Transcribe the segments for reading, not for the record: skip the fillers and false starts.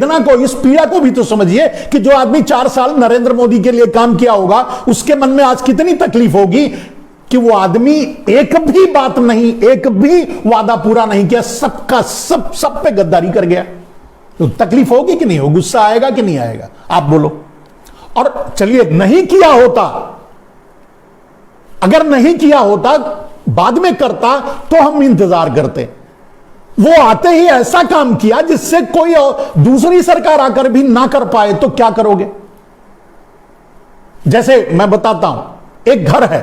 वेदना को, इस पीड़ा को भी तो समझिए कि जो आदमी 4 साल नरेंद्र मोदी के लिए काम किया होगा, उसके मन में आज कितनी तकलीफ होगी कि वो आदमी एक भी बात नहीं, एक भी वादा पूरा नहीं किया, सबका सब पे गद्दारी कर गया। तो तकलीफ होगी कि नहीं हो, गुस्सा आएगा कि नहीं आएगा, आप बोलो। और चलिए नहीं किया होता, अगर नहीं किया होता बाद में करता तो हम इंतजार करते। वो आते ही ऐसा काम किया जिससे कोई दूसरी सरकार आकर भी ना कर पाए, तो क्या करोगे? जैसे मैं बताता हूं, एक घर है,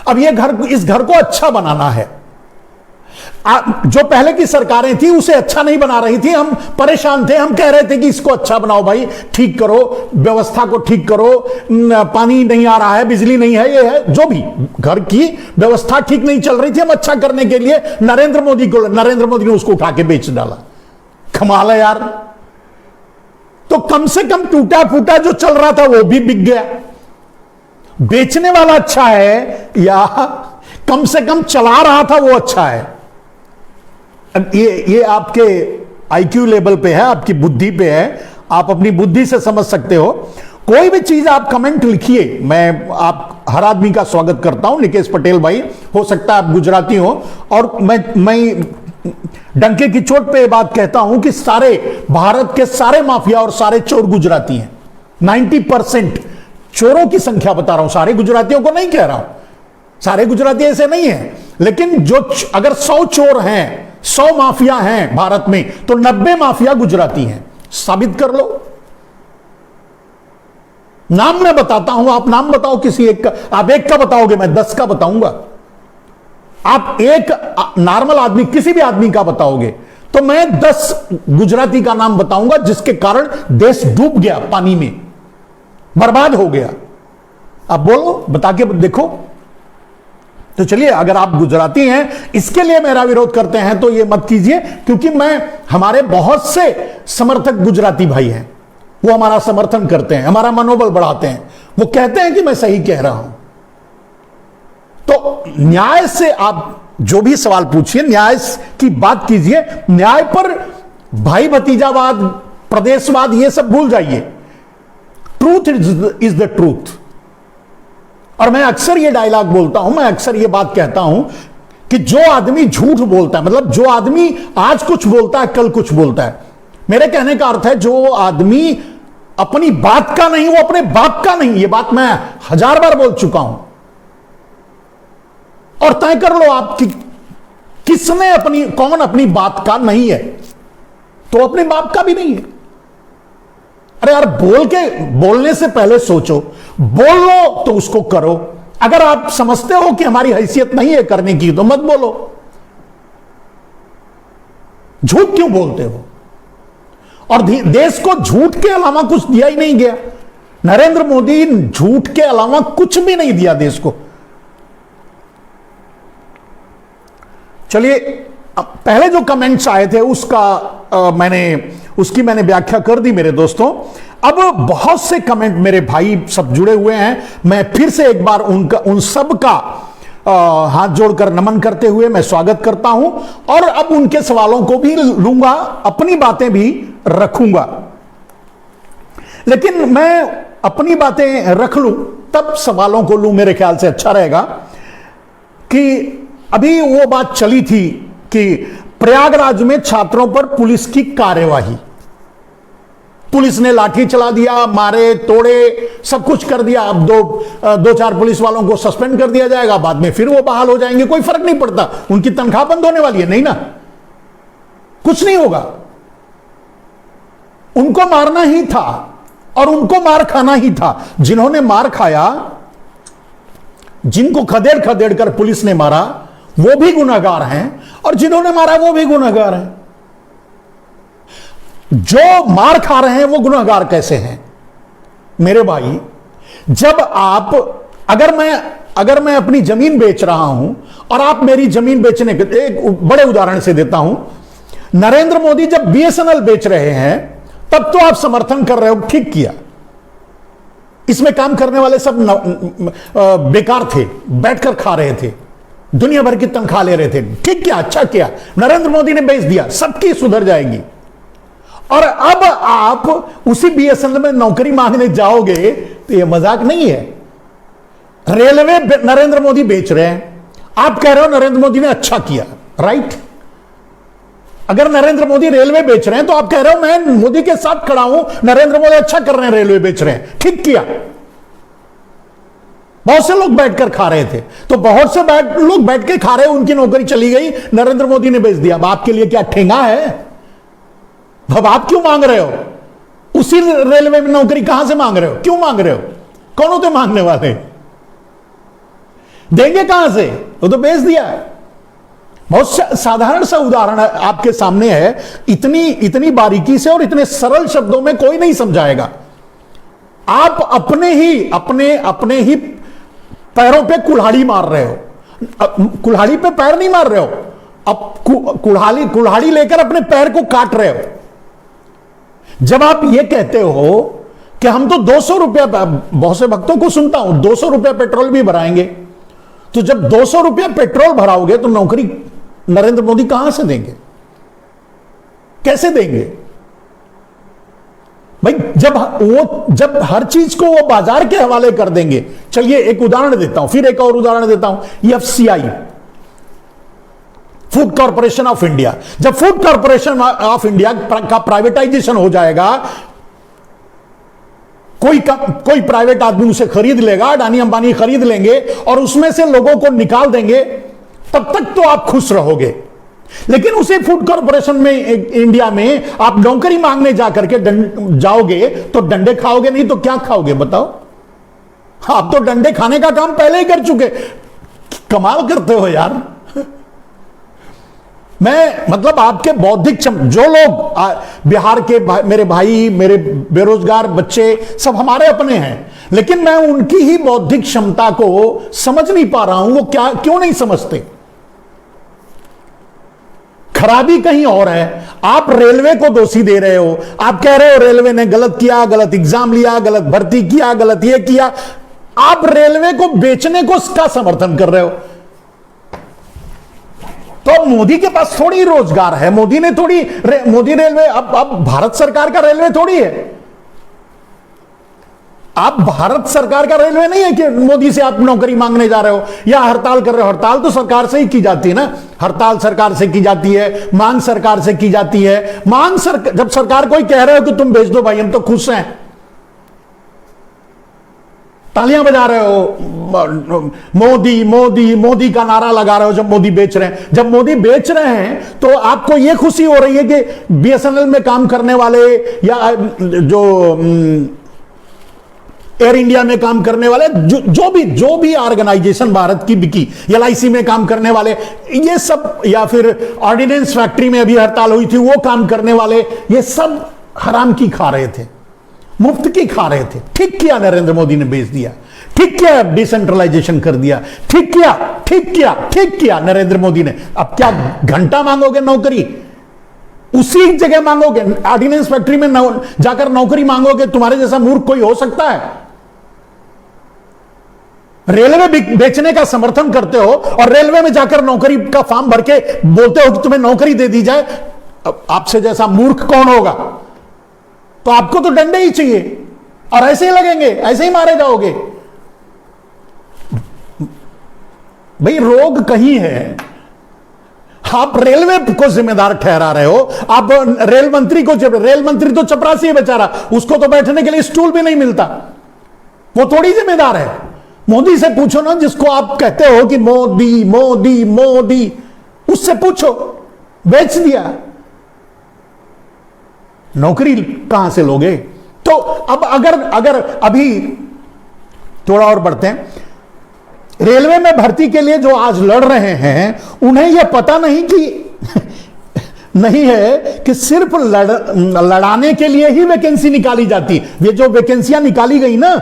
अब ये घर, इस घर को अच्छा बनाना है। जो पहले की सरकारें थी उसे अच्छा नहीं बना रही थी, हम परेशान थे, हम कह रहे थे कि इसको अच्छा बनाओ भाई, ठीक करो, व्यवस्था को ठीक करो, पानी नहीं आ रहा है, बिजली नहीं है, ये है, जो भी घर की व्यवस्था ठीक नहीं चल रही थी, हम अच्छा करने के लिए नरेंद्र मोदी ने उसको उठा के बेच डाला। कमाल है यार। तो कम से कम टूटा फूटा जो चल रहा था वो भी बिक गया। बेचने वाला अच्छा है या कम से कम चला रहा था वो अच्छा है? ये आपके आईक्यू लेवल पे है, आपकी बुद्धि पे है, आप अपनी बुद्धि से समझ सकते हो। कोई भी चीज आप कमेंट लिखिए, मैं आप हर आदमी का स्वागत करता हूं। निकेश पटेल भाई, हो सकता है आप गुजराती हो, और मैं डंके की चोट पे बात कहता हूं कि सारे भारत के सारे माफिया और सारे चोर गुजराती हैं। 90% चोरों की संख्या बता रहा हूं, सारे गुजरातियों को नहीं कह रहा हूं, सारे गुजराती ऐसे नहीं हैं, लेकिन जो अगर 100 चोर हैं, 100 माफिया हैं भारत में, तो 90 माफिया गुजराती हैं। साबित कर लो। नाम मैं बताता हूं, आप नाम बताओ किसी एक का। आप एक का बताओगे, मैं 10 का बताऊंगा। आप एक नॉर्मल आदमी, किसी भी आदमी का बताओगे तो मैं 10 गुजराती का नाम बताऊंगा जिसके कारण देश डूब गया, पानी में बर्बाद हो गया। आप बोलो, बता के देखो। तो चलिए, अगर आप गुजराती हैं, इसके लिए मेरा विरोध करते हैं तो ये मत कीजिए, क्योंकि हमारे बहुत से समर्थक गुजराती भाई हैं, वो हमारा समर्थन करते हैं, हमारा मनोबल बढ़ाते हैं, वो कहते हैं कि मैं सही कह रहा हूं। तो न्याय से आप जो भी सवाल पूछिए, न्याय की बात कीजिए। न्याय पर भाई भतीजावाद, प्रदेशवाद, ये सब भूल जाइए। Truth is the truth. और मैं अक्सर ये डायलॉग बोलता हूं, मैं अक्सर ये बात कहता हूं कि जो आदमी झूठ बोलता है, मतलब जो आदमी आज कुछ बोलता है कल कुछ बोलता है, मेरे कहने का अर्थ है जो आदमी अपनी बात का नहीं, वो अपने बाप का नहीं। ये बात मैं 1000 बार बोल चुका हूं। और तय कर लो आप कि किसने कौन अपनी बात का नहीं है, तो अपने बाप का भी नहीं है। अरे यार, बोलने से पहले सोचो, बोल लो तो उसको करो। अगर आप समझते हो कि हमारी हैसियत नहीं है करने की, तो मत बोलो। झूठ क्यों बोलते हो? और देश को झूठ के अलावा कुछ दिया ही नहीं गया। नरेंद्र मोदी झूठ के अलावा कुछ भी नहीं दिया देश को। चलिए, पहले जो कमेंट्स आए थे उसकी मैंने व्याख्या कर दी मेरे दोस्तों। अब बहुत से कमेंट मेरे भाई सब जुड़े हुए हैं, मैं फिर से एक बार उन सब का हाथ जोड़कर नमन करते हुए मैं स्वागत करता हूं, और अब उनके सवालों को भी लूंगा, अपनी बातें भी रखूंगा। लेकिन मैं अपनी बातें रख लूं तब सवालों को लूं, मेरे ख्याल से अच्छा रहेगा। कि अभी वो बात चली थी कि प्रयागराज में छात्रों पर पुलिस की कार्यवाही, पुलिस ने लाठी चला दिया, मारे तोड़े, सब कुछ कर दिया। अब दो चार पुलिस वालों को सस्पेंड कर दिया जाएगा, बाद में फिर वो बहाल हो जाएंगे, कोई फर्क नहीं पड़ता, उनकी तनख्वाह बंद होने वाली है नहीं ना, कुछ नहीं होगा। उनको मारना ही था और उनको मार खाना ही था। जिन्होंने मार खाया, जिनको खदेड़ खदेड़ कर पुलिस ने मारा, वो भी गुनहगार हैं, और जिन्होंने मारा वो भी गुनहगार हैं। जो मार खा रहे हैं वो गुनहगार कैसे हैं मेरे भाई? जब आप, अगर मैं अपनी जमीन बेच रहा हूं और आप मेरी जमीन बेचने के, एक बड़े उदाहरण से देता हूं, नरेंद्र मोदी जब बीएसएनएल बेच रहे हैं तब तो आप समर्थन कर रहे हो, ठीक किया। इसमें काम करने वाले सब बेकार थे, बैठकर खा रहे थे, दुनिया भर की तनख्वाह ले रहे थे, ठीक किया, अच्छा किया। नरेंद्र मोदी ने बेच दिया, सबकी सुधर जाएगी। और अब आप उसी बीएसएनएल में नौकरी मांगने जाओगे तो यह मजाक नहीं है। रेलवे नरेंद्र मोदी बेच रहे हैं, आप कह रहे हो नरेंद्र मोदी ने अच्छा किया, राइट? अगर नरेंद्र मोदी रेलवे बेच रहे हैं तो आप कह रहे हो मैं मोदी के साथ खड़ा हूं, नरेंद्र मोदी अच्छा कर रहे हैं, रेलवे बेच रहे हैं, ठीक किया। बहुत से लोग बैठकर खा रहे थे, तो बहुत से लोग बैठ के खा रहे, उनकी नौकरी चली गई, नरेंद्र मोदी ने बेच दिया। अब आपके लिए क्या ठेंगा है? अब आप क्यों मांग रहे हो? उसी रेलवे में नौकरी कहां से मांग रहे हो? क्यों मांग रहे हो? कौन होते मांगने वाले? देंगे कहां से? वो तो बेच दिया। बहुत साधारण सा उदाहरण आपके सामने है, इतनी बारीकी से और इतने सरल शब्दों में कोई नहीं समझाएगा। आप अपने ही पैरों पे कुल्हाड़ी मार रहे हो। कुल्हाड़ी पे पैर नहीं मार रहे हो, अब कुल्हाड़ी लेकर अपने पैर को काट रहे हो। जब आप ये कहते हो कि हम तो 200 रुपया, बहुत से भक्तों को सुनता हूं, 200 रुपया पेट्रोल भी भराएंगे, तो जब 200 रुपया पेट्रोल भराओगे तो नौकरी नरेंद्र मोदी कहां से देंगे? कैसे देंगे भाई? जब हर चीज को वो बाजार के हवाले कर देंगे। चलिए एक उदाहरण देता हूं, फिर एक और उदाहरण देता हूं। FCI, food corporation of India, जब फूड कॉर्पोरेशन ऑफ इंडिया का प्राइवेटाइजेशन हो जाएगा, कोई प्राइवेट आदमी उसे खरीद लेगा, अडानी अंबानी खरीद लेंगे और उसमें से लोगों को निकाल देंगे, तब तक तो आप खुश रहोगे। लेकिन उसी फूड कॉर्पोरेशन में इंडिया में आप नौकरी मांगने जाकर के जाओगे तो डंडे खाओगे, नहीं तो क्या खाओगे बताओ? आप तो डंडे खाने का काम पहले ही कर चुके। कमाल करते हो यार। मैं मतलब आपके बौद्धिक जो लोग बिहार के मेरे भाई, मेरे बेरोजगार बच्चे सब हमारे अपने हैं, लेकिन मैं उनकी ही बौद्धिक क्षमता को समझ नहीं पा रहा हूं। वो क्यों नहीं समझते? खराबी कहीं और है। आप रेलवे को दोषी दे रहे हो, आप कह रहे हो रेलवे ने गलत किया, गलत एग्जाम लिया, गलत भर्ती किया, गलत ये किया। आप रेलवे को बेचने को इसका समर्थन कर रहे हो। तो मोदी के पास थोड़ी रोजगार है, मोदी रेलवे अब भारत सरकार का रेलवे थोड़ी है। आप भारत सरकार का रेलवे नहीं है कि मोदी से आप नौकरी मांगने जा रहे हो या हड़ताल कर रहे हो। हड़ताल तो सरकार से ही की जाती है ना, हड़ताल सरकार से की जाती है, मांग सरकार से की जाती है। जब सरकार कोई कह रहे हो कि तुम भेज दो भाई, हम तो खुश हैं, तालियां बजा रहे हो, मोदी मोदी मोदी का नारा लगा रहे हो जब मोदी बेच रहे हैं। जब मोदी बेच रहे हैं तो आपको यह खुशी हो रही है कि बीएसएनएल में काम करने वाले या जो एयर इंडिया में काम करने वाले, जो भी ऑर्गेनाइजेशन भारत की बिकी, एलआईसी में काम करने वाले, ये सब, या फिर ऑर्डिनेंस फैक्ट्री में अभी हड़ताल हुई थी, वो काम करने वाले, ये सब हराम की खा रहे थे, मुफ्त की खा रहे थे। ठीक किया नरेंद्र मोदी ने बेच दिया, ठीक किया डिसेंट्रलाइजेशन कर दिया, ठीक किया नरेंद्र मोदी ने। अब क्या घंटा मांगोगे नौकरी? उसी जगह मांगोगे, ऑर्डिनेंस फैक्ट्री में जाकर नौकरी मांगोगे? तुम्हारे जैसा मूर्ख कोई हो सकता है? रेलवे बेचने का समर्थन करते हो और रेलवे में जाकर नौकरी का फॉर्म भर के बोलते हो कि तुम्हें नौकरी दे दी जाए। अब आपसे जैसा मूर्ख कौन होगा? तो आपको तो डंडे ही चाहिए और ऐसे ही लगेंगे, ऐसे ही मारे जाओगे। भाई रोग कहीं है, आप रेलवे को जिम्मेदार ठहरा रहे हो। आप रेल मंत्री तो चपरासी है बेचारा, उसको तो बैठने के लिए स्टूल भी नहीं मिलता, वो थोड़ी जिम्मेदार है। मोदी से पूछो ना, जिसको आप कहते हो कि मोदी मोदी मोदी, उससे पूछो। बेच दिया, नौकरी कहां से लोगे? तो अब अगर अभी थोड़ा और बढ़ते हैं, रेलवे में भर्ती के लिए जो आज लड़ रहे हैं, उन्हें यह पता नहीं है कि सिर्फ लड़ाने के लिए ही वैकेंसी निकाली जाती। ये जो वैकेंसियां निकाली गई ना,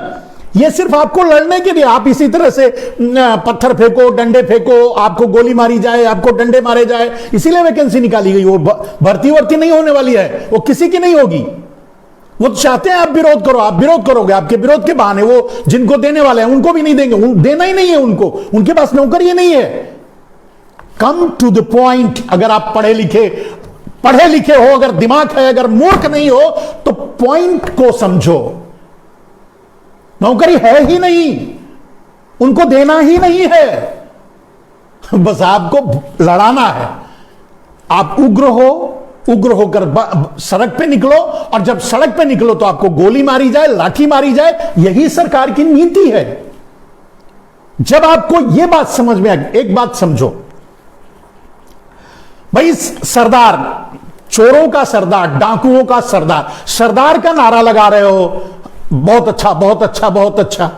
ये सिर्फ आपको लड़ने के लिए। आप इसी तरह से पत्थर फेंको, डंडे फेंको, आपको गोली मारी जाए, आपको डंडे मारे जाए, इसीलिए वैकेंसी निकाली गई। वो भर्ती नहीं होने वाली है, वो किसी की नहीं होगी। वो चाहते हैं आप विरोध करो, आप विरोध करोगे, आपके विरोध के बहाने वो जिनको देने वाले हैं उनको भी नहीं देंगे। देना ही नहीं है उनको, उनके पास नौकरी नहीं है। Come to the point. अगर आप पढ़े लिखे पढ़े लिखे हो, अगर दिमाग है, अगर मूर्ख नहीं हो तो पॉइंट को समझो। नौकरी है ही नहीं, उनको देना ही नहीं है, बस आपको लड़ाना है। आप उग्र होकर सड़क पे निकलो, और जब सड़क पे निकलो तो आपको गोली मारी जाए, लाठी मारी जाए। यही सरकार की नीति है। जब आपको यह बात समझ में आ, एक बात समझो भाई, सरदार, चोरों का सरदार, डाकुओं का सरदार, सरदार का नारा लगा रहे हो, बहुत अच्छा, बहुत अच्छा, बहुत अच्छा,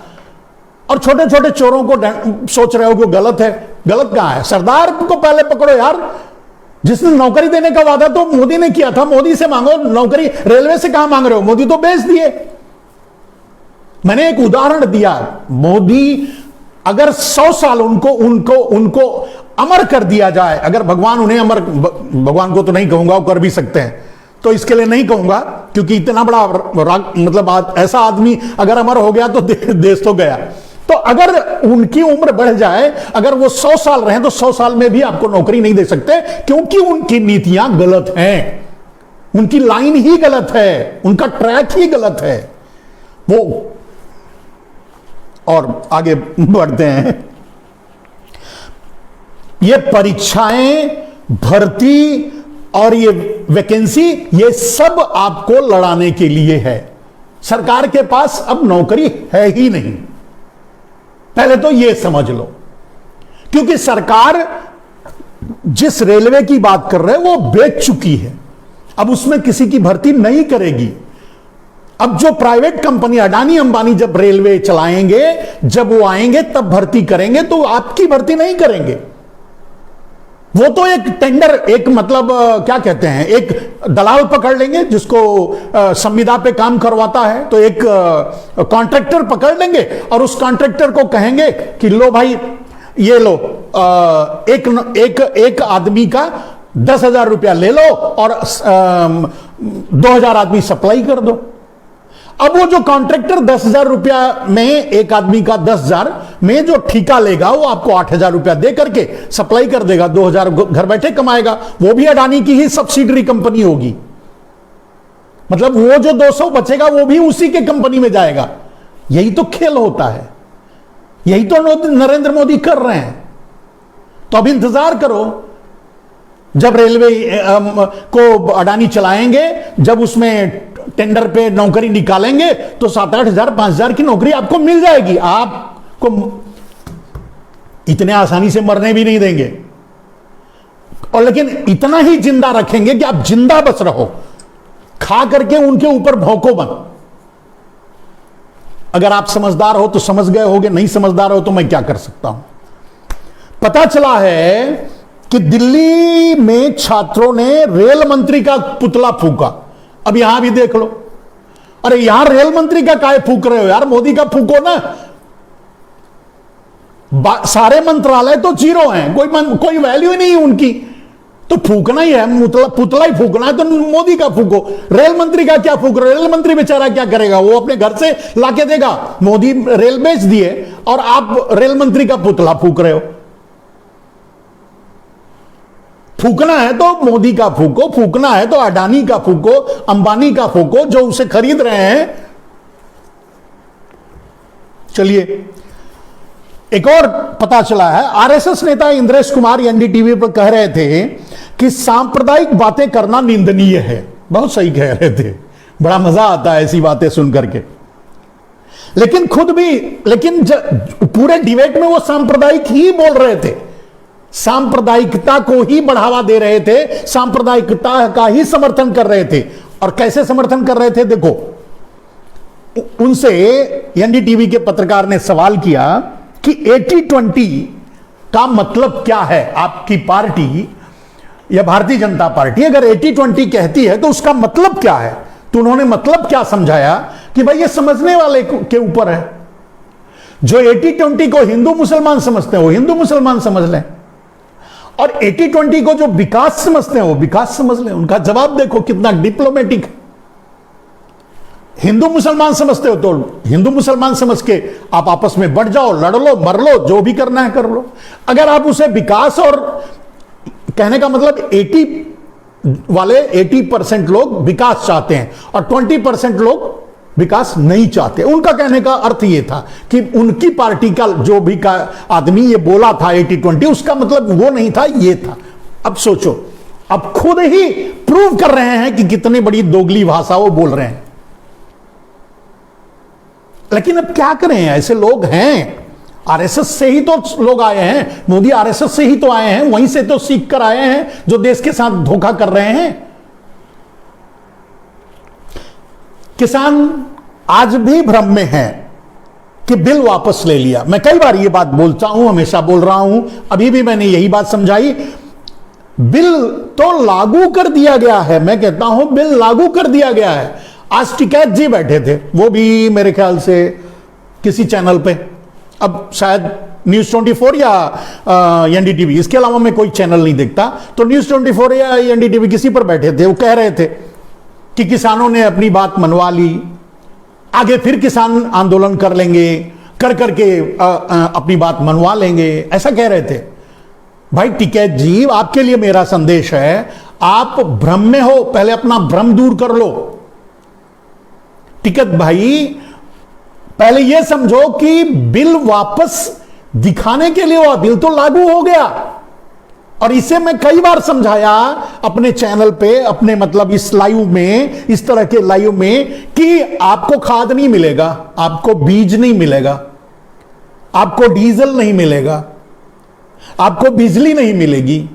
और छोटे छोटे चोरों को सोच रहे हो कि गलत है। गलत कहां है? सरदार को पहले पकड़ो यार। जिसने नौकरी देने का वादा तो मोदी ने किया था, मोदी से मांगो नौकरी। रेलवे से कहां मांग रहे हो? मोदी तो बेच दिए। मैंने एक उदाहरण दिया, मोदी अगर 100 साल उनको अमर कर दिया जाए, अगर भगवान उन्हें अमर, भगवान को तो नहीं कहूंगा, वो कर भी सकते हैं, तो इसके लिए नहीं कहूंगा, क्योंकि इतना बड़ा मतलब ऐसा आदमी अगर अमर हो गया तो देश तो गया। तो अगर उनकी उम्र बढ़ जाए, अगर वो 100 साल रहे, तो 100 साल में भी आपको नौकरी नहीं दे सकते, क्योंकि उनकी नीतियां गलत हैं, उनकी लाइन ही गलत है, उनका ट्रैक ही गलत है वो। और आगे बढ़ते हैं। ये परीक्षाएं, भर्ती और ये वैकेंसी, ये सब आपको लड़ाने के लिए है। सरकार के पास अब नौकरी है ही नहीं, पहले तो ये समझ लो। क्योंकि सरकार जिस रेलवे की बात कर रहे हैं वो बेच चुकी है, अब उसमें किसी की भर्ती नहीं करेगी। अब जो प्राइवेट कंपनी, अडानी अंबानी जब रेलवे चलाएंगे, जब वो आएंगे तब भर्ती करेंगे, तो आपकी भर्ती नहीं करेंगे। वो तो एक टेंडर, एक मतलब क्या कहते हैं, एक दलाल पकड़ लेंगे जिसको संविदा पे काम करवाता है, तो एक कॉन्ट्रैक्टर पकड़ लेंगे और उस कॉन्ट्रैक्टर को कहेंगे कि लो भाई, ये लो, एक आदमी का 10,000 रुपया ले लो और 2,000 आदमी सप्लाई कर दो। अब वो जो कॉन्ट्रैक्टर 10,000 रुपया में, एक आदमी का 10,000 में जो ठेका लेगा, वो आपको 8,000 रुपया दे करके सप्लाई कर देगा, 2,000 घर बैठे कमाएगा। वो भी अडानी की ही सब्सिडरी कंपनी होगी, मतलब वो जो 200 बचेगा वो भी उसी के कंपनी में जाएगा। यही तो खेल होता है, यही तो नरेंद्र मोदी कर रहे हैं। तो अब इंतजार करो, जब रेलवे को अडानी चलाएंगे, जब उसमें टेंडर पे नौकरी निकालेंगे, तो 7-8 हजार, 5,000 की नौकरी आपको मिल जाएगी। आपको इतने आसानी से मरने भी नहीं देंगे, और लेकिन इतना ही जिंदा रखेंगे कि आप जिंदा बच रहो, खा करके उनके ऊपर भौंको बन। अगर आप समझदार हो तो समझ गए होगे, नहीं समझदार हो तो मैं क्या कर सकता हूं। पता चला है कि दिल्ली में छात्रों ने रेल मंत्री का पुतला फूका। अब यहां भी देख लो, अरे यहां रेल मंत्री का काहे फूक रहे हो यार, मोदी का फूको ना। सारे मंत्रालय तो जीरो हैं, कोई वैल्यू ही नहीं है उनकी, तो फूकना ही है, पुतला ही फूकना है, तो मोदी का फूको। रेल मंत्री का क्या फूक रहे हो? रेल मंत्री बेचारा क्या करेगा, वो अपने घर से लाके देगा। मोदी रेल बेच दिए और आप रेल मंत्री का पुतला फूक रहे हो। फूकना है तो मोदी का फूको, फूकना है तो अडानी का फूको, अंबानी का फूको, जो उसे खरीद रहे हैं। चलिए, एक और पता चला है, आरएसएस नेता इंद्रेश कुमार एनडीटीवी पर कह रहे थे कि सांप्रदायिक बातें करना निंदनीय है। बहुत सही कह रहे थे, बड़ा मजा आता है ऐसी बातें सुन करके। लेकिन लेकिन पूरे डिबेट में वो सांप्रदायिक ही बोल रहे थे, सांप्रदायिकता को ही बढ़ावा दे रहे थे, सांप्रदायिकता का ही समर्थन कर रहे थे। और कैसे समर्थन कर रहे थे देखो, उनसे एनडीटीवी के पत्रकार ने सवाल किया कि 80-20 का मतलब क्या है। आपकी पार्टी या भारतीय जनता पार्टी अगर 80-20 कहती है तो उसका मतलब क्या है। तो उन्होंने मतलब क्या समझाया कि भाई ये समझने वाले के ऊपर है। जो 80-20 को हिंदू मुसलमान समझते हैं वो हिंदू मुसलमान समझ लें, और 80-20 को जो विकास समझते हैं वो विकास समझ लें। उनका जवाब देखो कितना डिप्लोमेटिक। हिंदू मुसलमान समझते हो तो हिंदू मुसलमान समझ के आप आपस में बढ़ जाओ, लड़ लो, मर लो, जो भी करना है कर लो। अगर आप उसे विकास और कहने का मतलब वाले 80% लोग विकास चाहते हैं और 20% लोग विकास नहीं चाहते। उनका कहने का अर्थ यह था कि उनकी पार्टी का जो भी का आदमी ये बोला था 80-20, उसका मतलब वो नहीं था, ये था। अब सोचो, अब खुद ही प्रूव कर रहे हैं कि कितनी बड़ी दोगली भाषा वो बोल रहे हैं। लेकिन अब क्या करें, ऐसे लोग हैं। आरएसएस से ही तो लोग आए हैं, मोदी आरएसएस से ही तो आए हैं, वहीं से तो सीख कर आए हैं जो देश के साथ धोखा कर रहे हैं। किसान आज भी भ्रम में है कि बिल वापस ले लिया। मैं कई बार ये बात बोलता हूं, हमेशा बोल रहा हूं, अभी भी मैंने यही बात समझाई। बिल तो लागू कर दिया गया है, मैं कहता हूं बिल लागू कर दिया गया है। आज टिकैत जी बैठे थे, वो भी मेरे ख्याल से किसी चैनल पे, अब शायद न्यूज 24 या एनडीटीवी, इसके अलावा मैं कोई चैनल नहीं देखता, तो न्यूज 24 या एनडीटीवी किसी पर बैठे थे। वो कह रहे थे कि किसानों ने अपनी बात मनवा ली, आगे फिर किसान आंदोलन कर लेंगे, कर करके अपनी बात मनवा लेंगे, ऐसा कह रहे थे। भाई टिकैत जी, आपके लिए मेरा संदेश है, आप भ्रम में हो, पहले अपना भ्रम दूर कर लो। टिकैत भाई, पहले यह समझो कि बिल वापस दिखाने के लिए हुआ, बिल तो लागू हो गया। और इसे मैं कई बार समझाया अपने चैनल पे, अपने मतलब इस लाइव में, इस तरह के लाइव में, कि आपको खाद नहीं मिलेगा, आपको बीज नहीं मिलेगा, आपको डीजल नहीं मिलेगा, आपको बिजली नहीं मिलेगी,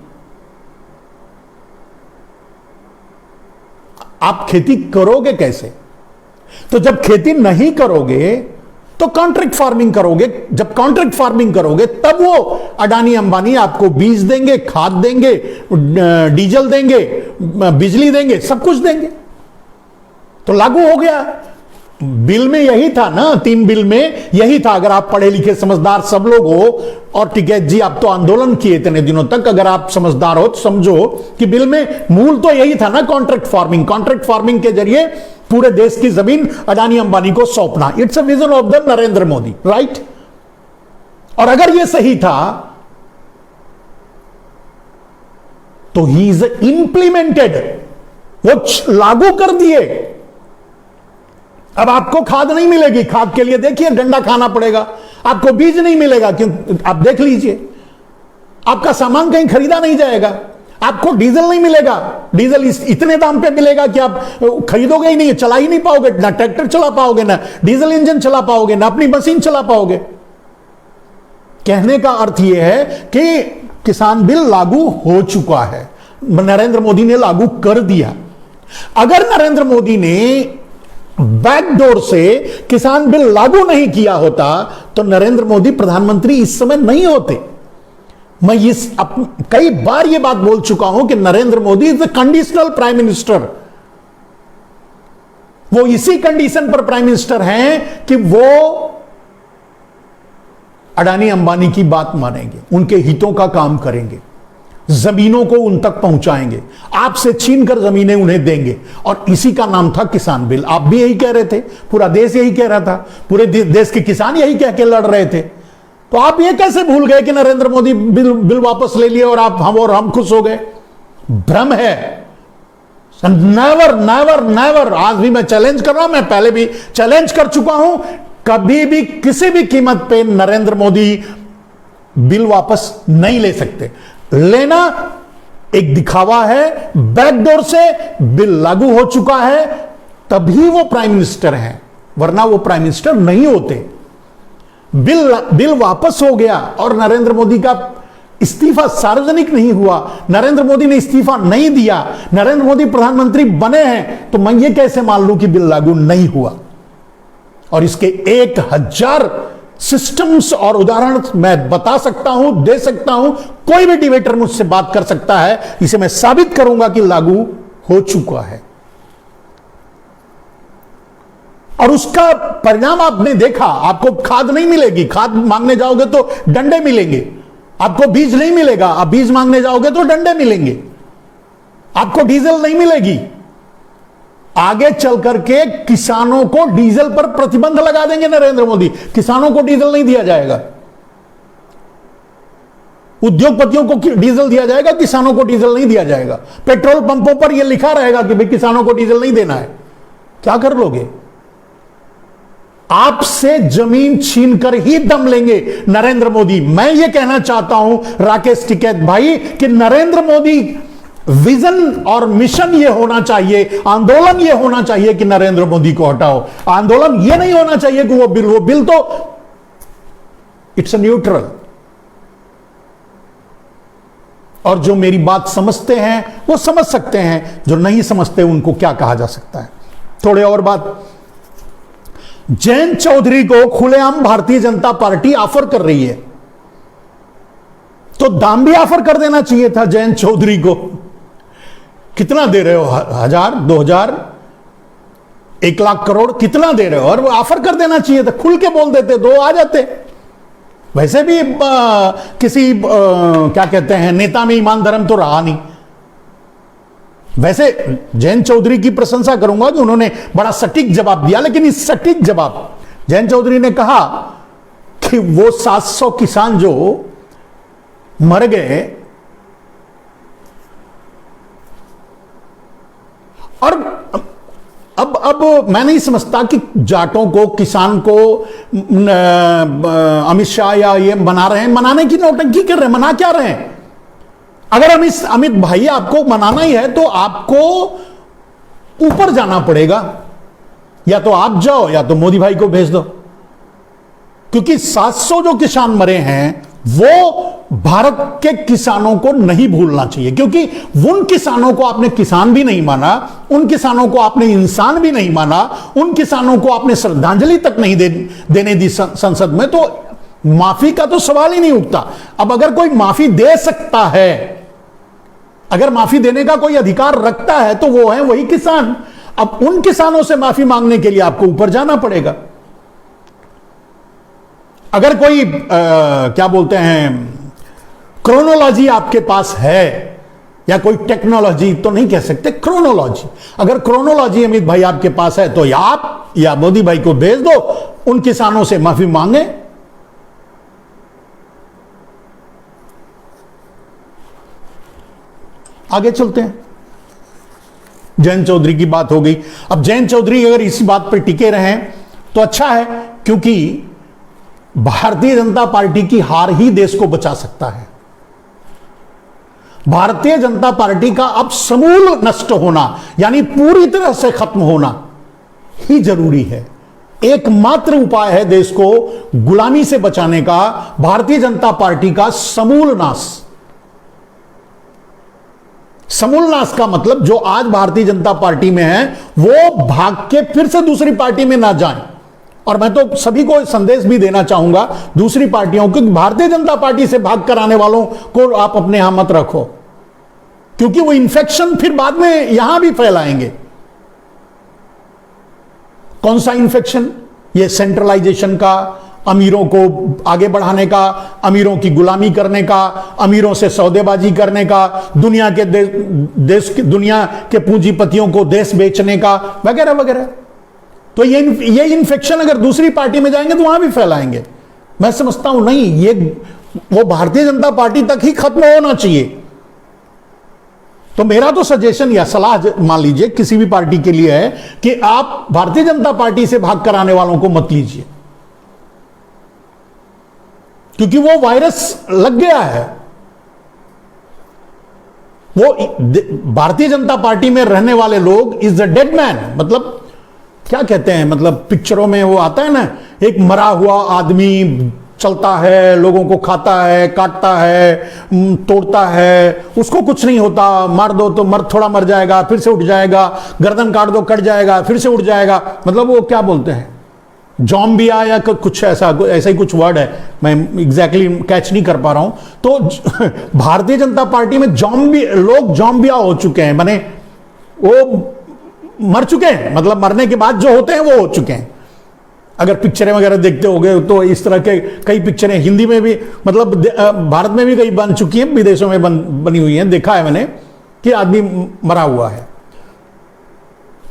आप खेती करोगे कैसे? तो जब खेती नहीं करोगे तो कॉन्ट्रैक्ट फार्मिंग करोगे, जब कॉन्ट्रैक्ट फार्मिंग करोगे तब वो अडानी अंबानी आपको बीज देंगे, खाद देंगे, डीजल देंगे, बिजली देंगे, सब कुछ देंगे। तो लागू हो गया। बिल में यही था ना, 3 बिल में यही था। अगर आप पढ़े लिखे समझदार सब लोग हो, और टिकैत जी आप तो आंदोलन किए इतने दिनों तक, अगर आप समझदार हो तो समझो कि बिल में मूल तो यही था ना, कॉन्ट्रैक्ट फार्मिंग। कॉन्ट्रैक्ट फार्मिंग के जरिए पूरे देश की जमीन अडानी अंबानी को सौंपना। It's a vision of the Narendra Modi, right? और अगर यह सही था तो ही इज इंप्लीमेंटेड, वो लागू कर दिए। अब आपको खाद नहीं मिलेगी, खाद के लिए देखिए डंडा खाना पड़ेगा। आपको बीज नहीं मिलेगा, क्यों? आप देख लीजिए, आपका सामान कहीं खरीदा नहीं जाएगा। आपको डीजल नहीं मिलेगा, डीजल इतने दाम पे मिलेगा कि आप खरीदोगे ही नहीं, चला ही नहीं पाओगे, ना ट्रैक्टर चला पाओगे, ना डीजल इंजन चला पाओगे, ना अपनी मशीन चला पाओगे। कहने का अर्थ यह है कि किसान बिल लागू हो चुका है, नरेंद्र मोदी ने लागू कर दिया। अगर नरेंद्र मोदी ने बैकडोर से किसान बिल लागू नहीं किया होता तो नरेंद्र मोदी प्रधानमंत्री इस समय नहीं होते। मैं कई बार यह बात बोल चुका हूं कि Narendra Modi is the conditional prime minister. वो इसी कंडीशन पर प्राइम मिनिस्टर हैं कि वो अडानी अंबानी की बात मानेंगे, उनके हितों का काम करेंगे, जमीनों को उन तक पहुंचाएंगे, आपसे छीन कर जमीनें उन्हें देंगे। और इसी का नाम था किसान बिल। आप भी यही कह रहे थे, पूरा देश यही कह रहा था, पूरे देश के किसान यही कह के लड़ रहे थे। तो आप ये कैसे भूल गए कि नरेंद्र मोदी बिल वापस ले लिए और हम खुश हो गए? भ्रम है। Never never never. आज भी मैं चैलेंज कर रहा हूं, मैं पहले भी चैलेंज कर चुका हूं, कभी भी किसी भी कीमत पे नरेंद्र मोदी बिल वापस नहीं ले सकते। लेना एक दिखावा है, बैकडोर से बिल लागू हो चुका है तभी वो प्राइम मिनिस्टर हैं, वरना वो प्राइम मिनिस्टर नहीं होते। बिल वापस हो गया और नरेंद्र मोदी का इस्तीफा सार्वजनिक नहीं हुआ, नरेंद्र मोदी ने इस्तीफा नहीं दिया, नरेंद्र मोदी प्रधानमंत्री बने हैं, तो मैं ये कैसे मान लूं कि बिल लागू नहीं हुआ? और इसके 1000 सिस्टम्स और उदाहरण मैं बता सकता हूं, दे सकता हूं। कोई भी डिबेटर मुझसे बात कर सकता है, इसे मैं साबित करूंगा कि लागू हो चुका है। और उसका परिणाम आपने देखा। आपको खाद नहीं मिलेगी, खाद मांगने जाओगे तो डंडे मिलेंगे। आपको बीज नहीं मिलेगा, आप बीज मांगने जाओगे तो डंडे मिलेंगे। आपको डीजल नहीं मिलेगी। आगे चल करके किसानों को डीजल पर प्रतिबंध लगा देंगे नरेंद्र मोदी, किसानों को डीजल नहीं दिया जाएगा। उद्योगपतियों को डीजल दिया जाएगा, किसानों को डीजल नहीं दिया जाएगा। पेट्रोल पंपों पर यह लिखा रहेगा कि भाई किसानों को डीजल नहीं देना है। क्या कर लोगे? आपसे जमीन छीनकर ही दम लेंगे नरेंद्र मोदी। मैं यह कहना चाहता हूं राकेश टिकैत भाई कि नरेंद्र मोदी विजन और मिशन यह होना चाहिए, आंदोलन यह होना चाहिए कि नरेंद्र मोदी को हटाओ। आंदोलन यह नहीं होना चाहिए कि वो बिल तो इट्स अ न्यूट्रल। और जो मेरी बात समझते हैं वो समझ सकते हैं, जो नहीं समझते उनको क्या कहा जा सकता है। थोड़े और बात, जयंत चौधरी को खुलेआम भारतीय जनता पार्टी ऑफर कर रही है, तो दाम भी ऑफर कर देना चाहिए था जयंत चौधरी को। कितना दे रहे हो? 1000, 2000, 1 लाख करोड़ कितना दे रहे हो? और वो ऑफर कर देना चाहिए था, खुल के बोल देते, दो आ जाते। वैसे भी किसी क्या कहते हैं नेता में ईमान धर्म तो रहा नहीं। वैसे जयंत चौधरी की प्रशंसा करूंगा कि उन्होंने बड़ा सटीक जवाब दिया, लेकिन इस सटीक जवाब जयंत चौधरी ने कहा कि वो 700 किसान जो मर गए, और अब मैं नहीं समझता कि जाटों को, किसान को अमित शाह या ये मना रहे हैं। मनाने की नौटंकी कर रहे हैं, मना क्या रहे हैं? अगर अमित भाई आपको मनाना ही है तो आपको ऊपर जाना पड़ेगा, या तो आप जाओ या तो मोदी भाई को भेज दो। क्योंकि 700 जो किसान मरे हैं वो भारत के किसानों को नहीं भूलना चाहिए, क्योंकि उन किसानों को आपने किसान भी नहीं माना, उन किसानों को आपने इंसान भी नहीं माना, उन किसानों को आपने श्रद्धांजलि तक नहीं देने दी संसद में, तो माफी का तो सवाल ही नहीं उठता। अब अगर कोई माफी दे सकता है, अगर माफी देने का कोई अधिकार रखता है, तो वो है वही किसान। अब उन किसानों से माफी मांगने के लिए आपको ऊपर जाना पड़ेगा। अगर कोई क्या बोलते हैं क्रोनोलॉजी आपके पास है, या कोई टेक्नोलॉजी तो नहीं कह सकते, क्रोनोलॉजी, अगर क्रोनोलॉजी अमित भाई आपके पास है तो आप या मोदी भाई को भेज दो, उन किसानों से माफी मांगे। आगे चलते हैं। जयंत चौधरी की बात हो गई। अब जयंत चौधरी अगर इसी बात पर टिके रहें तो अच्छा है, क्योंकि भारतीय जनता पार्टी की हार ही देश को बचा सकता है। भारतीय जनता पार्टी का अब समूल नष्ट होना, यानी पूरी तरह से खत्म होना ही जरूरी है। एकमात्र उपाय है देश को गुलामी से बचाने का, भारतीय जनता पार्टी का समूल नाश। समूल नाश का मतलब जो आज भारतीय जनता पार्टी में है वो भाग के फिर से दूसरी पार्टी में ना जाएं। और मैं तो सभी को संदेश भी देना चाहूंगा दूसरी पार्टियों को, भारतीय जनता पार्टी से भाग कर आने वालों को आप अपने यहां मत रखो, क्योंकि वो इन्फेक्शन फिर बाद में यहां भी फैलाएंगे। कौन सा इन्फेक्शन? ये सेंट्रलाइजेशन का, अमीरों को आगे बढ़ाने का, अमीरों की गुलामी करने का, अमीरों से सौदेबाजी करने का, दुनिया के पूंजीपतियों को देश बेचने का, वगैरह वगैरह। तो ये इन्फेक्शन अगर दूसरी पार्टी में जाएंगे तो वहां भी फैलाएंगे। मैं समझता हूं नहीं, ये वो भारतीय जनता पार्टी तक ही खत्म होना चाहिए। तो मेरा तो सजेशन या सलाह मान लीजिए किसी भी पार्टी के लिए है कि आप भारतीय जनता पार्टी से भाग कर आने वालों को मत लीजिए, क्योंकि वो वायरस लग गया है। वो भारतीय जनता पार्टी में रहने वाले लोग इज द डेड मैन, मतलब क्या कहते हैं, मतलब पिक्चरों में वो आता है ना, एक मरा हुआ आदमी चलता है, लोगों को खाता है, काटता है, तोड़ता है, उसको कुछ नहीं होता, मार दो तो थोड़ा मर जाएगा, फिर से उठ जाएगा, गर्दन काट दो कट जाएगा, फिर से उठ जाएगा। मतलब वो क्या बोलते हैं, जॉम्बिया या कुछ ऐसा ही कुछ वर्ड है, मैं एग्जैक्टली कैच नहीं कर पा रहा हूं। तो भारतीय जनता पार्टी में लोग जॉम्बिया हो चुके हैं, माने वो मर चुके हैं, मतलब मरने के बाद जो होते हैं वो हो चुके हैं। अगर पिक्चरें वगैरह देखते होंगे तो इस तरह के कई पिक्चरें हिंदी में भी, मतलब भारत में भी कई बन चुकी हैं, विदेशों में बनी हुई हैं, देखा है मैंने कि आदमी मरा हुआ है।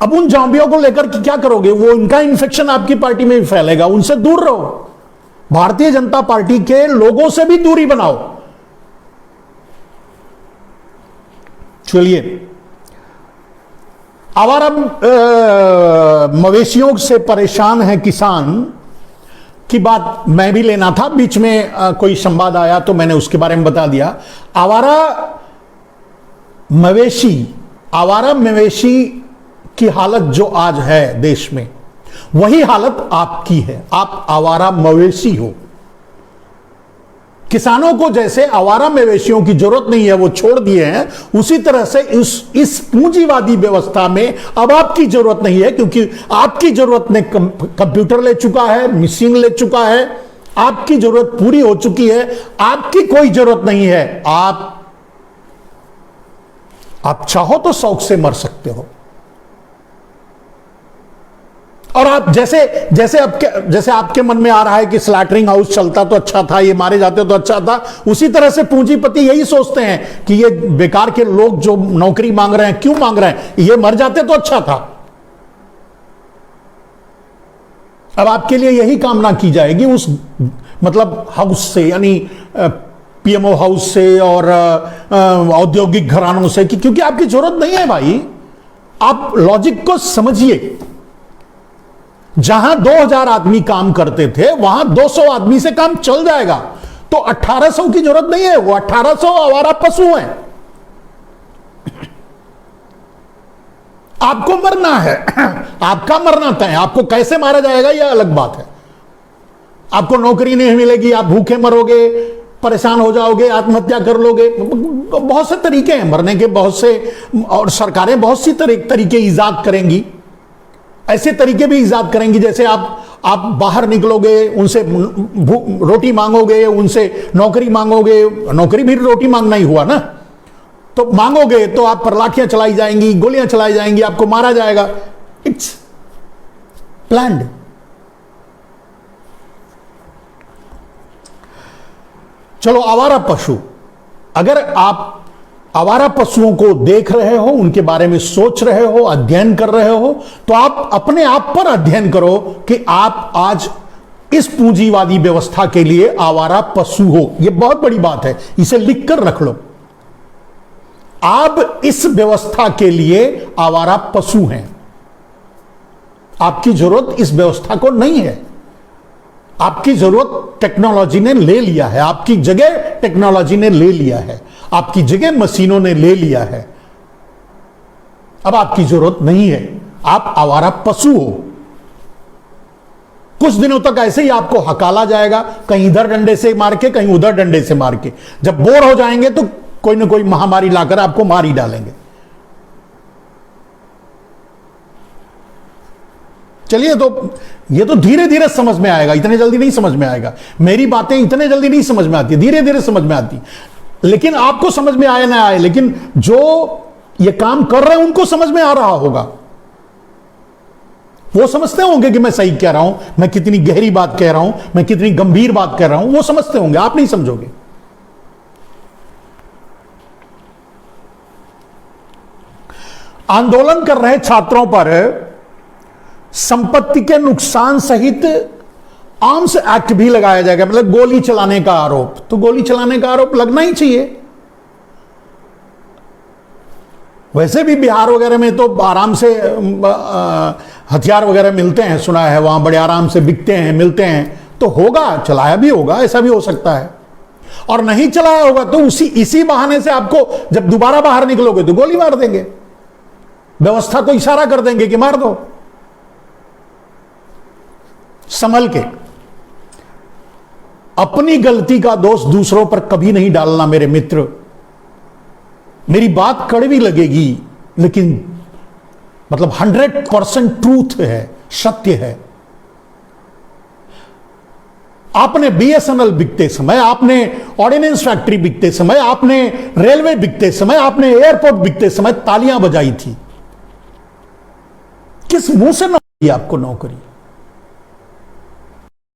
अब उन जॉम्बियों को लेकर क्या करोगे? वो इनका इन्फेक्शन आपकी पार्टी में भी फैलेगा, उनसे दूर रहो। भारतीय जनता पार्टी के लोगों से भी दूरी बनाओ। चलिए, आवारा मवेशियों से परेशान है किसान की बात मैं भी लेना था, बीच में कोई संवाद आया तो मैंने उसके बारे में बता दिया। आवारा मवेशी की हालत जो आज है देश में, वही हालत आपकी है। आप आवारा मवेशी हो। किसानों को जैसे आवारा मवेशियों की जरूरत नहीं है, वो छोड़ दिए हैं, उसी तरह से इस पूंजीवादी व्यवस्था में अब आपकी जरूरत नहीं है, क्योंकि आपकी जरूरत ने कंप्यूटर ले चुका है, मशीन ले चुका है, आपकी जरूरत पूरी हो चुकी है। आपकी कोई जरूरत नहीं है। आप चाहो तो शौक से मर सकते हो। और आप जैसे आपके मन में आ रहा है कि स्लैटरिंग हाउस चलता तो अच्छा था, ये मारे जाते तो अच्छा था, उसी तरह से पूंजीपति यही सोचते हैं कि ये बेकार के लोग जो नौकरी मांग रहे हैं, क्यों मांग रहे हैं, ये मर जाते तो अच्छा था। अब आपके लिए यही कामना की जाएगी उस मतलब हाउस से, यानी पीएमओ हाउस से और औद्योगिक घरानों से, क्योंकि आपकी जरूरत नहीं है भाई। आप लॉजिक को समझिए। जहां 2000 आदमी काम करते थे, वहां 200 आदमी से काम चल जाएगा, तो 1800 की जरूरत नहीं है। वो 1800 आवारा पशु हैं। आपको मरना है, आपका मरना तय है। आपको कैसे मारा जाएगा यह अलग बात है। आपको नौकरी नहीं मिलेगी, आप भूखे मरोगे, परेशान हो जाओगे, आत्महत्या कर लोगे। बहुत से तरीके हैं मरने के, बहुत से, और सरकारें बहुत सी तरीके ईजाद करेंगी। ऐसे तरीके भी ईजाद करेंगी, जैसे आप बाहर निकलोगे, उनसे रोटी मांगोगे, उनसे नौकरी मांगोगे। नौकरी भी रोटी मांगना ही हुआ ना। तो मांगोगे तो आप पर लाठियां चलाई जाएंगी, गोलियां चलाई जाएंगी, आपको मारा जाएगा। It's planned. चलो, आवारा पशु, अगर आप आवारा पशुओं को देख रहे हो, उनके बारे में सोच रहे हो, अध्ययन कर रहे हो, तो आप अपने आप पर अध्ययन करो कि आप आज इस पूंजीवादी व्यवस्था के लिए आवारा पशु हो। यह बहुत बड़ी बात है, इसे लिख कर रख लो। आप इस व्यवस्था के लिए आवारा पशु हैं। आपकी जरूरत इस व्यवस्था को नहीं है। आपकी जरूरत टेक्नोलॉजी ने ले लिया है, आपकी जगह टेक्नोलॉजी ने ले लिया है, आपकी जगह मशीनों ने ले लिया है। अब आपकी जरूरत नहीं है। आप आवारा पशु हो। कुछ दिनों तक ऐसे ही आपको हकाला जाएगा, कहीं इधर डंडे से मार के, कहीं उधर डंडे से मार के। जब बोर हो जाएंगे तो कोई ना कोई महामारी लाकर आपको मार ही डालेंगे। चलिए, तो ये तो धीरे धीरे समझ में आएगा, इतने जल्दी नहीं समझ में आएगा। मेरी बातें इतने जल्दी नहीं समझ में आती, धीरे धीरे समझ में आती। लेकिन आपको समझ में आए ना आए, लेकिन जो ये काम कर रहे हैं उनको समझ में आ रहा होगा। वो समझते होंगे कि मैं सही कह रहा हूं, मैं कितनी गहरी बात कह रहा हूं, मैं कितनी गंभीर बात कह रहा हूं। वो समझते होंगे, आप नहीं समझोगे। आंदोलन कर रहे छात्रों पर संपत्ति के नुकसान सहित आर्म्स एक्ट भी लगाया जाएगा, मतलब गोली चलाने का आरोप। तो गोली चलाने का आरोप लगना ही चाहिए। वैसे भी बिहार वगैरह में तो आराम से हथियार वगैरह मिलते हैं, सुना है वहां बड़े आराम से बिकते हैं, मिलते हैं। तो होगा, चलाया भी होगा, ऐसा भी हो सकता है। और नहीं चलाया होगा तो इसी बहाने से आपको जब दोबारा बाहर निकलोगे तो गोली मार देंगे, व्यवस्था को इशारा कर देंगे कि मार दो। संभल के। अपनी गलती का दोष दूसरों पर कभी नहीं डालना मेरे मित्र। मेरी बात कड़वी लगेगी, लेकिन मतलब 100% ट्रूथ है, सत्य है। आपने बीएसएनएल बिकते समय, आपने ऑर्डिनेंस फैक्ट्री बिकते समय, आपने रेलवे बिकते समय, आपने एयरपोर्ट बिकते समय तालियां बजाई थी। किस मुंह से ना दी आपको नौकरी?